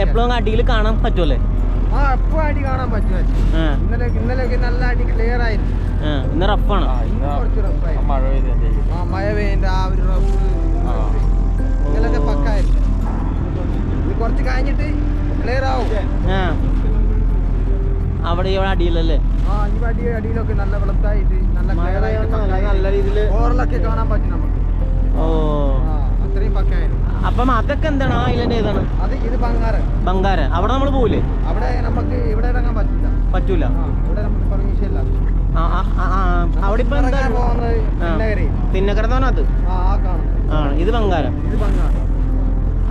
എപ്പോഴും അടിയിൽ കാണാൻ പറ്റുമല്ലേ? ആ എപ്പോഴും അടി കാണാൻ പറ്റും. ഇന്നലെയൊക്കെ നല്ല അടി ക്ലിയർ ആയിരുന്നു. ഇന്ന് റഫാണ്. കുറച്ച് റഫായിരുന്നു. മഴ പെയ്യുന്ന ആ ഒരു റഫ് ഇന്നലത്തെ പക്കായിരുന്നു. ഇത് കുറച്ച് കഴിഞ്ഞിട്ട് ക്ലിയർ ആവും. അവിടെ ഇവിടെ അടിയിലല്ലേ? ഈ അടിയിലൊക്കെ നല്ല വെളുത്തായിട്ട് നല്ല രീതിയിൽ ഓറലൊക്കെ കാണാൻ പറ്റും നമുക്ക്. ഓ അത്രയും പക്കായിരുന്നു. അപ്പം അതൊക്കെ എന്താണ്? ആ ഐലൻഡ് ഏതാണ്? ഇത് ബംഗാര. അവിടെ നമ്മൾ പോവില്ലേ? അവിടെ നമുക്ക് ഇവിടെ ഇറങ്ങാൻ പറ്റൂല. ഇവിടെ നമുക്ക് പെർമിഷൻ ഇല്ല. അവിടെ ഇപ്പൊ തിന്നക്കര അത് ഇത് ബംഗാര.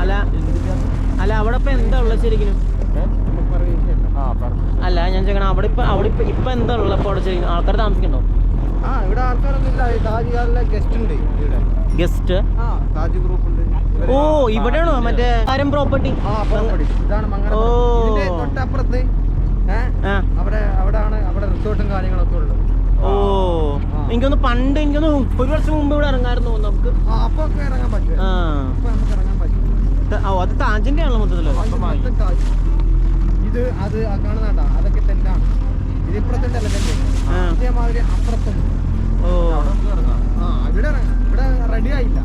അല്ല അവിടെ ഇപ്പൊ എന്താ ഉള്ളത് ശരിക്കും? അല്ല ഞാൻ ചോദിക്കണം, അവിടെ ഇപ്പൊ എന്താ ഉള്ളത്? ഇപ്പൊ അവിടെ ശരിക്കും ആൾക്കാർ താമസിക്കണ്ടോ? ഇവിടെ ആൾക്കാരൊന്നും ഇല്ല. താജ്കാരിലെ ഗസ്റ്റ് ഉണ്ട്. ഗസ്റ്റ് താജ് ഗ്രൂപ്പ് ഉണ്ട്. ഓ ഇവിടെയാണോ മറ്റേ കാര്യം പ്രോപ്പർട്ടി? ഇതാണ് തൊട്ടപ്പുറത്ത്. അവിടെ റിസോർട്ടും കാര്യങ്ങളൊക്കെ ഉള്ളത്. ഓ എനിക്കൊന്ന് പണ്ട് ഒരു വർഷം മുമ്പ് ഇവിടെ ഇറങ്ങായിരുന്നു നമുക്ക്. അപ്പൊ ഇറങ്ങാൻ പറ്റും. നമുക്ക് ഇറങ്ങാൻ പറ്റും. അത് താജിന്റെ ആണല്ലോ മൊത്തത്തില്. ഇത് അത് കാണുന്നതാ, അതൊക്കെ തെറ്റാണ്. ഇത് ഇപ്പുറത്തുണ്ടല്ല തെറ്റ്. അതേമാതിരി അപ്പുറത്തും. ഓ ഇവിടെ ഇറങ്ങാം. ഇവിടെ റെഡി ആയില്ല.